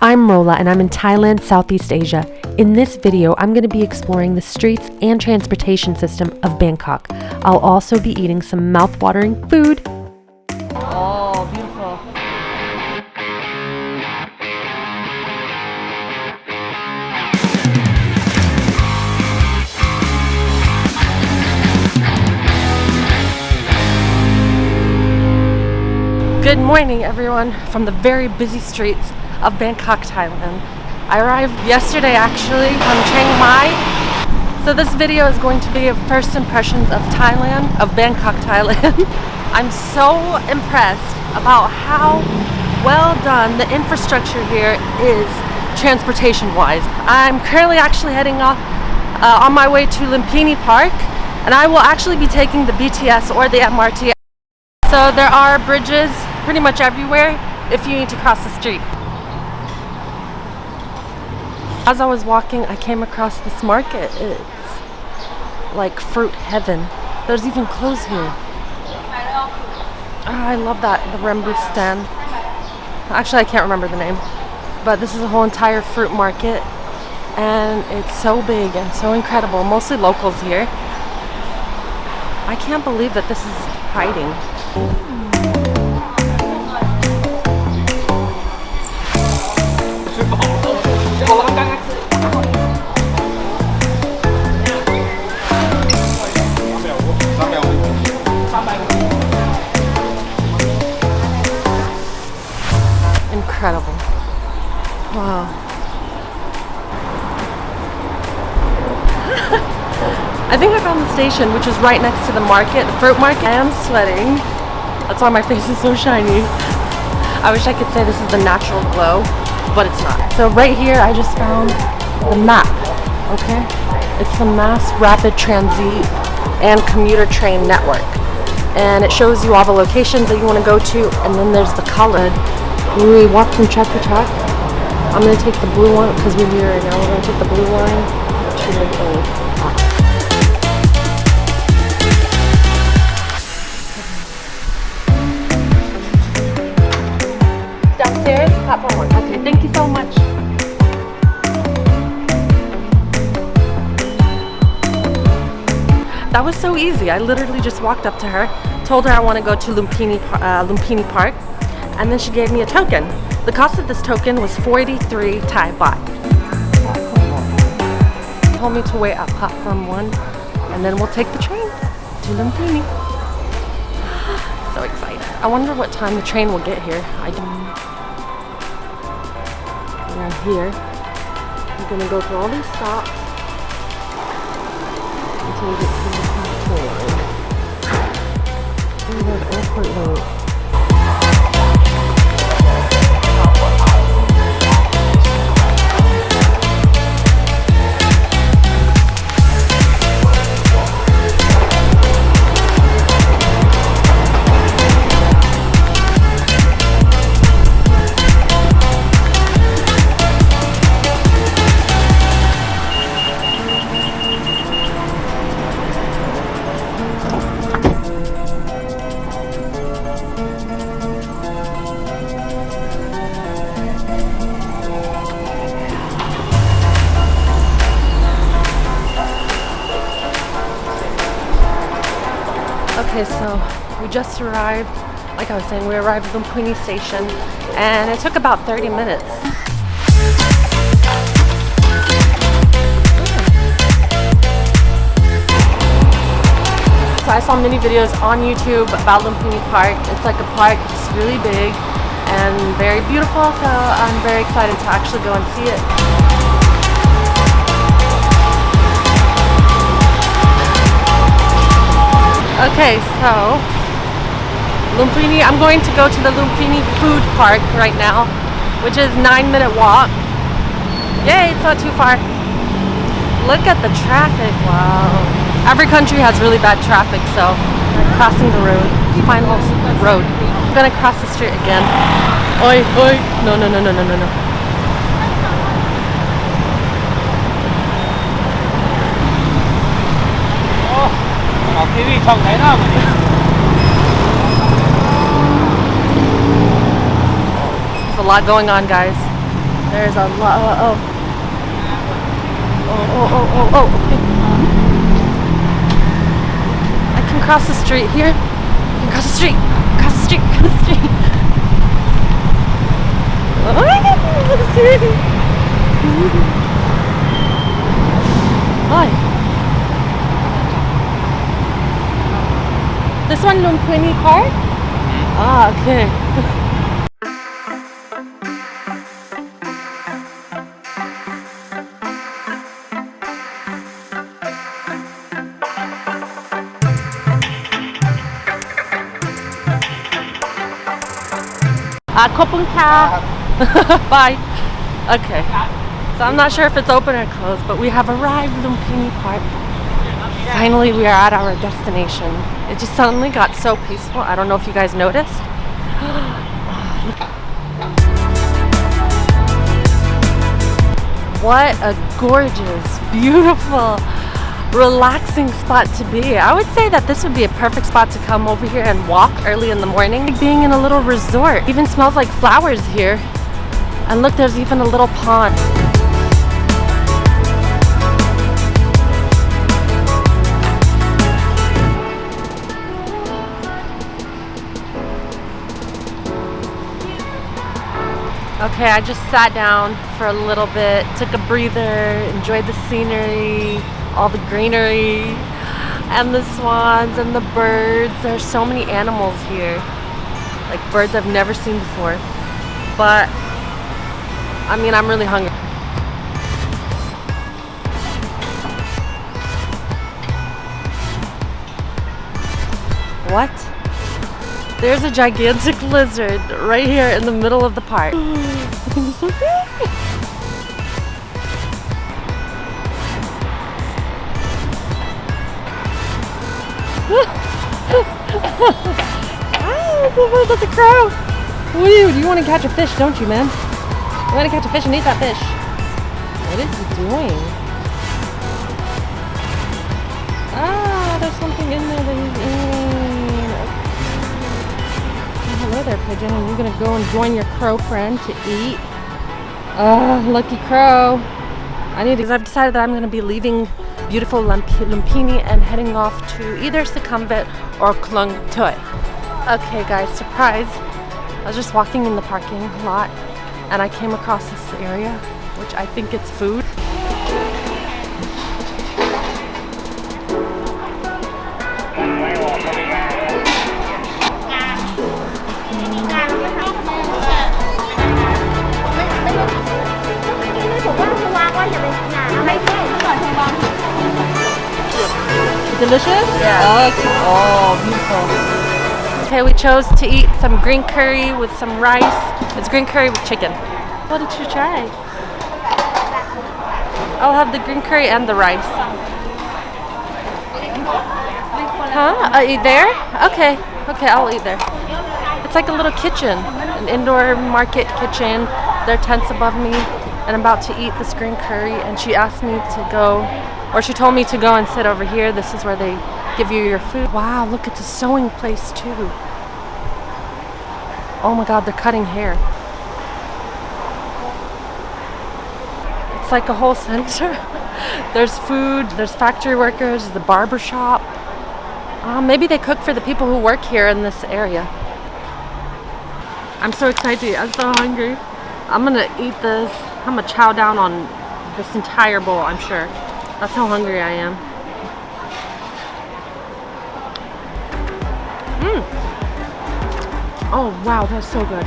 I'm Rola and I'm in Thailand, Southeast Asia. In this video, I'm going to be exploring the streets and transportation system of Bangkok. I'll also be eating some mouth-watering food. Oh, beautiful. Good morning, everyone, from the very busy streets of Bangkok, Thailand. I arrived yesterday actually from Chiang Mai. So this video is going to be of first impressions of Thailand, of Bangkok, Thailand. I'm so impressed about how well done the infrastructure here is transportation-wise. I'm currently actually heading off on my way to Lumpini Park, and I will actually be taking the BTS or the MRT. So there are bridges pretty much everywhere if you need to cross the street. As I was walking, I came across this market. It's like fruit heaven. There's even clothes here. Oh, I love that, the Rembu stand. Actually, I can't remember the name. But this is a whole entire fruit market. And it's so big and so incredible. Mostly locals here. I can't believe that this is hiding. Incredible. Wow. I think I found the station, which is right next to the market, the fruit market. I am sweating. That's why my face is so shiny. I wish I could say this is the natural glow, but it's not. So right here, I just found the map, okay? It's the Mass Rapid Transit and Commuter Train Network. And it shows you all the locations that you want to go to, and then there's the colored. When we walk from track to track, I'm going to take the blue one, because we're here right now, we're going to take the blue line to Lumpini Park. Downstairs, platform 1. Okay, thank you so much. That was so easy. I literally just walked up to her, told her I want to go to Lumpini Park, and then she gave me a token. The cost of this token was 43 Thai baht. She told me to wait at platform 1, and then we'll take the train to Lumpini. So excited. I wonder what time the train will get here. We're here. We're gonna go through all these stops until we get to the platform. We have airport road. Okay, so we just arrived, like I was saying, we arrived at Lumpini station, and it took about 30 minutes. So I saw many videos on YouTube about Lumpini Park. It's like a park, it's really big and very beautiful, so I'm very excited to actually go and see it. Okay, so Lumpini, I'm going to go to the Lumpini Food Park right now, which is 9-minute walk. Yay, it's not too far. Look at the traffic, wow. Every country has really bad traffic, so I'm crossing the road, final road. I'm gonna cross the street again. Oi, oi, no, no, no, no, no, no, no. There's a lot going on, guys. There's a lot. Oh, okay. I can cross the street here. I can cross the street. Cross the street. Cross the street. Oh, I can cross the street. Hi. This one, Lumpini Park? Ah, okay. Bye. Okay. So I'm not sure if it's open or closed, but we have arrived at Lumpini Park. Finally, we are at our destination. It just suddenly got so peaceful. I don't know if you guys noticed. What a gorgeous, beautiful, relaxing spot to be. I would say that this would be a perfect spot to come over here and walk early in the morning. Like being in a little resort. Even smells like flowers here. And look, there's even a little pond. Okay, I just sat down for a little bit, took a breather, enjoyed the scenery, all the greenery, and the swans and the birds. There's so many animals here, like birds I've never seen before. But, I mean, I'm really hungry. What? There's a gigantic lizard right here in the middle of the park. It's so big. Oh, that's a crow. What do you want to catch a fish, don't you, man? You want to catch a fish and eat that fish. What is he doing? Ah, there's something in there that he's eating. Oh, hello there, pigeon. Are you gonna go and join your crow friend to eat? Lucky crow. Because I've decided that I'm gonna be leaving beautiful Lumpini and heading off to either Sukhumvit or Klung Toy. Okay, guys, surprise. I was just walking in the parking lot and I came across this area, which I think it's food. Delicious? Yeah. Okay. Oh, beautiful. Okay, we chose to eat some green curry with some rice. It's green curry with chicken. What did you try? I'll have the green curry and the rice. Huh? Eat there? Okay. Okay, I'll eat there. It's like a little kitchen, an indoor market kitchen. There are tents above me, and I'm about to eat this green curry, and she asked me to go, or she told me to go and sit over here. This is where they give you your food. Wow, look, it's a sewing place too. Oh my God, they're cutting hair. It's like a whole center. There's food, there's factory workers, the barber shop. Maybe they cook for the people who work here in this area. I'm so excited, I'm so hungry. I'm gonna eat this. I'm gonna chow down on this entire bowl, I'm sure. That's how hungry I am. Oh wow, that's so good.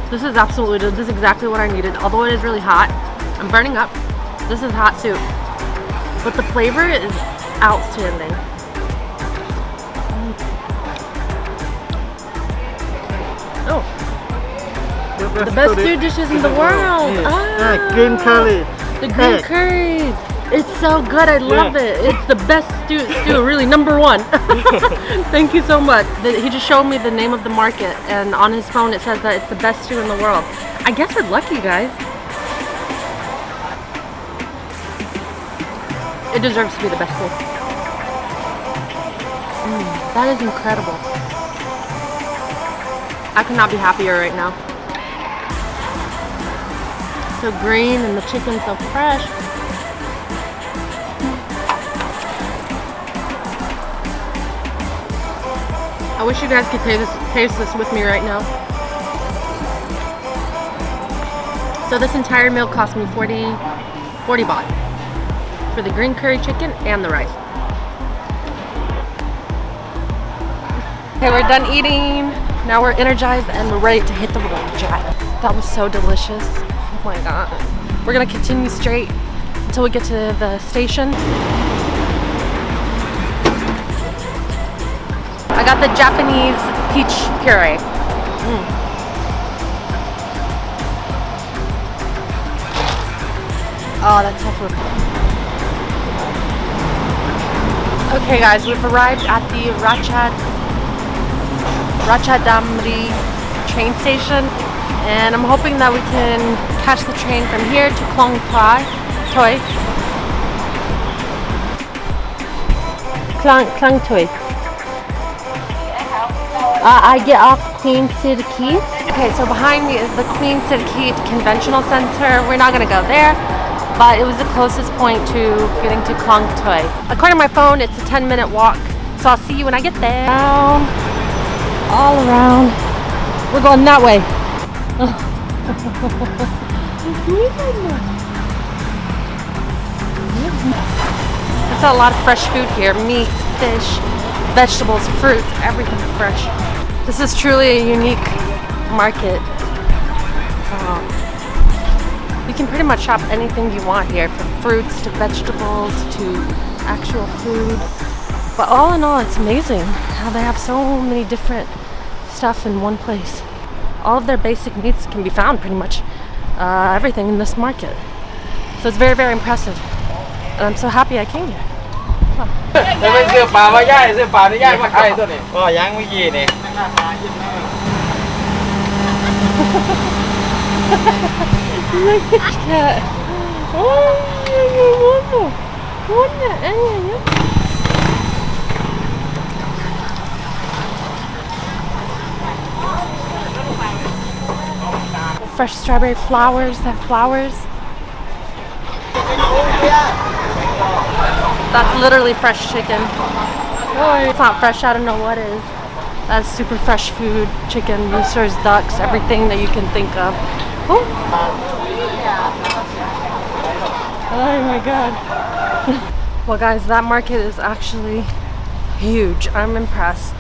This is absolutely, this is exactly what I needed. Although it is really hot, I'm burning up. This is hot soup. But the flavor is outstanding. Oh. The best stew dishes in the world. Green curry. The green curry. It's so good. I love it. It's the best stew, really, number one. Thank you so much. He just showed me the name of the market, and on his phone it says that it's the best stew in the world. I guess we're lucky, guys. It deserves to be the best stew. That is incredible. I could not be happier right now. So green and the chicken's so fresh. I wish you guys could taste this with me right now. So this entire meal cost me 40 baht for the green curry chicken and the rice. Okay, we're done eating. Now we're energized and we're ready to hit the road, Jack. That was so delicious. Oh my god. We're gonna continue straight until we get to the station. I got the Japanese peach puree. Oh, that's so good. Okay guys, we've arrived at the Ratchadamri train station, and I'm hoping that we can catch the train from here to Klong Toi. Klang Toi. I get off Queen Sirikit. Okay, so behind me is the Queen Sirikit Conventional Center. We're not gonna go there, but it was the closest point to getting to Klong Toi. According to my phone, it's a 10-minute walk, so I'll see you when I get there. Down, all around. We're going that way. There's a lot of fresh food here. Meat, fish, vegetables, fruits, everything's fresh. This is truly a unique market. You can pretty much shop anything you want here, from fruits to vegetables to actual food. But all in all, it's amazing how they have so many different stuff in one place. All of their basic needs can be found pretty much everything in this market. So it's very, very impressive. And I'm so happy I came here. Look at that. Fresh strawberry flowers, That's literally fresh chicken. Oh, it's not fresh, I don't know what is. That's super fresh food, chicken, roosters, ducks, everything that you can think of. Oh, oh my god. Well guys, that market is actually huge. I'm impressed.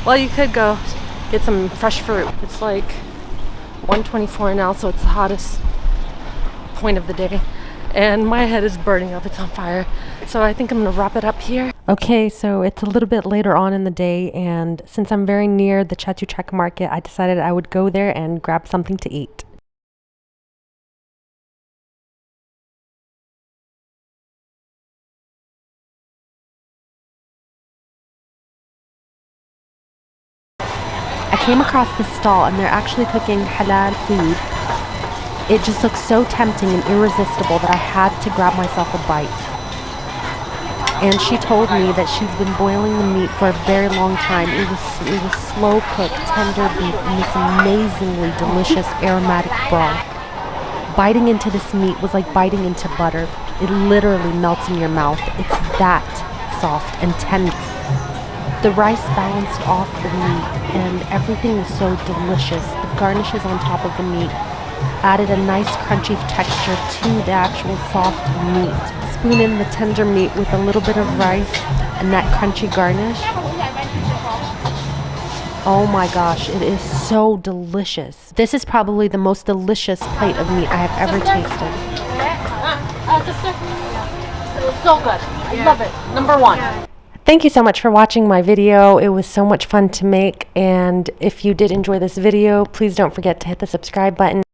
Well, you could go get some fresh fruit. It's like 124 now, so it's the hottest point of the day. And my head is burning up, it's on fire. So I think I'm gonna wrap it up here. Okay, so it's a little bit later on in the day, and since I'm very near the Chatuchak market, I decided I would go there and grab something to eat. I came across this stall and they're actually cooking halal food. It just looks so tempting and irresistible that I had to grab myself a bite. And she told me that she's been boiling the meat for a very long time. It was slow cooked, tender beef in this amazingly delicious aromatic broth. Biting into this meat was like biting into butter. It literally melts in your mouth. It's that soft and tender. The rice balanced off the meat and everything was so delicious. The garnishes on top of the meat added a nice crunchy texture to the actual soft meat. Spoon in the tender meat with a little bit of rice and that crunchy garnish. Oh my gosh, it is so delicious. This is probably the most delicious plate of meat I have ever tasted. So good. I love it. Number one. Thank you so much for watching my video. It was so much fun to make, and if you did enjoy this video, please don't forget to hit the subscribe button.